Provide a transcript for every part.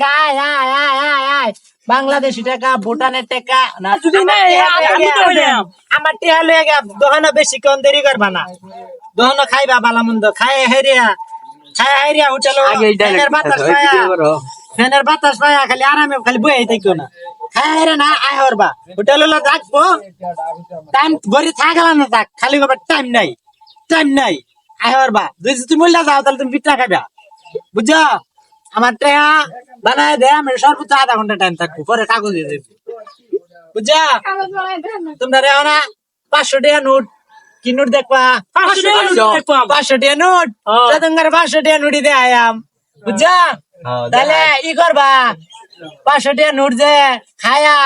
টাকা আয় আয় আয় আয় আয় বাংলাদেশি টাকা ভুটানের টাকা না যদি না আমি তো হইলাম আমার টিয়া লয়ে গে দোকানে বেশি কোন দেরি করবা না দোকানে খাইবা ভালো মন্দ খায় হেরিয়া হোটেল ফ্যানের বাতাস পায়া খালি আরামে খালি বই থাকো না খায় হেরে না আয় হরবা হোটেল রাখবো টাইম গড়ি থাকল না থাক খালি টাইম নাই আয় হরবা যদি তুমি মূল্য যাও তাহলে তুমি পিঠা খাইবা বুঝছো আমার টাকা বানায় দে আমি সর্বোচ্চ আধা ঘন্টা টাইম থাকবো পরে কাগজ দিয়ে দেবো বুঝছো তোমরা রেও না 500 টাকা নোট কি নোট দেখবা 500 টাকা নোট দেখবো 500 টাকা নোট তোমার 500 টাকা নোটই দে আয়াম বুঝছো তাহলে ই করবা 500 টাকা নোট যে খায়া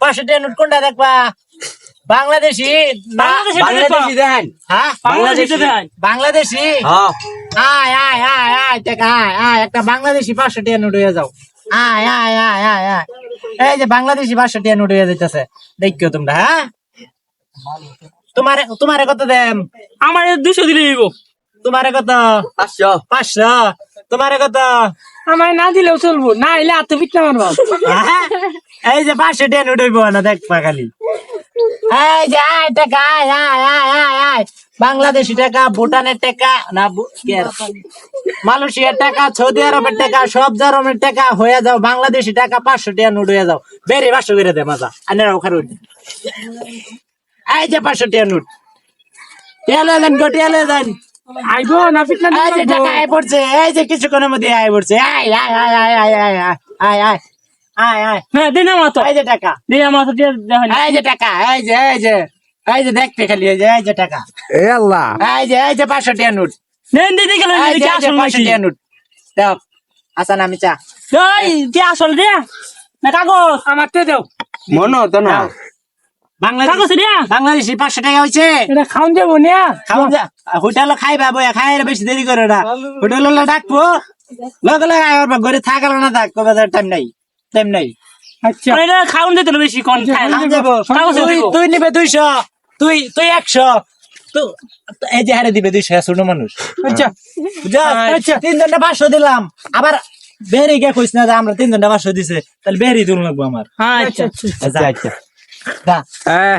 500 টাকা নোট কোনটা দেখবা বাংলাদেশি বাংলাদেশি দেন হ্যাঁ বাংলাদেশি আয় আয় আয় আয় টাকা আয় একটা বাংলাদেশি 500 টাকা নোট হয়ে যাও আয় আয় আয় আয় আয় এই যে বাংলাদেশি 500 টাকা নোট হয়ে যাইতেছে দেখো তোমরা হ্যাঁ তোমারে কত দেম আমার 200 দিলে হইব তোমারে কত 500 তোমারে কত আমার না দিলেও চলবো না এলে এত পিঠা মারবা এই যে 500 টাকা নোট হইব না দেখবা খালি এই যে আয় টাকা আয় আয় আয় আয় আয় বাংলাদেশি টাকা ভুটানের টাকা না মালয়েশিয়ার টাকা সৌদি আরবের টাকা সব ধরনের টাকা হয়ে যাও বাংলাদেশি টাকা 500 টাকা নোট হয়ে যাও বেরে 500 করে দে মাজা আনারা ওখানে এই যে 500 টাকা নোট টেলে দেন গোটিয়ালে দেন আইবো না পিঠা এই যে টাকা আয় পড়ছে এই যে কিছুক্ষণের মধ্যে আয় পড়ছে আয় আয় আয় আয় আয় আয় আয় আয় আয় আয় হ্যাঁ দে না মাতো এই যে টাকা দে আমার তো দেখেন এই যে টাকা এই যে দেখতে খালি এই যে টাকা এ আল্লাহ এই যে 500 টাকা নোট নেন দিতে গেল এই যে কি আসল 500 নাকি টাকা নোট দাও আসান আমি চা এই কি আসল দে না কাগজ আমার তে দাও মনে হতো না কাগজ দে বাংলাদেশি 500 টাকা হইছে এটা খাওন দেবো না খাওন যা হোটেল খাইবা বয়া খাই বেশি দেরি করে না হোটেল ডাকবো লগে লগে আয় ওর ঘরে থাকাল না থাক কবে টাইম নাই আচ্ছা এটা খাওন দিতে বেশি কোন খায় না কাগজ দেবো তুই নিবে 200 তুই 100 তো এই যে হারে দিবে 200 ছোট মানুষ আচ্ছা বুঝা আচ্ছা 3 জনটা 500 দিলাম আবার বেরি কে কইছ না যে আমরা 3 জনটা 500 দিছে তাহলে বেরি দুন লাগবো আমার আচ্ছা আচ্ছা আচ্ছা দা হ্যাঁ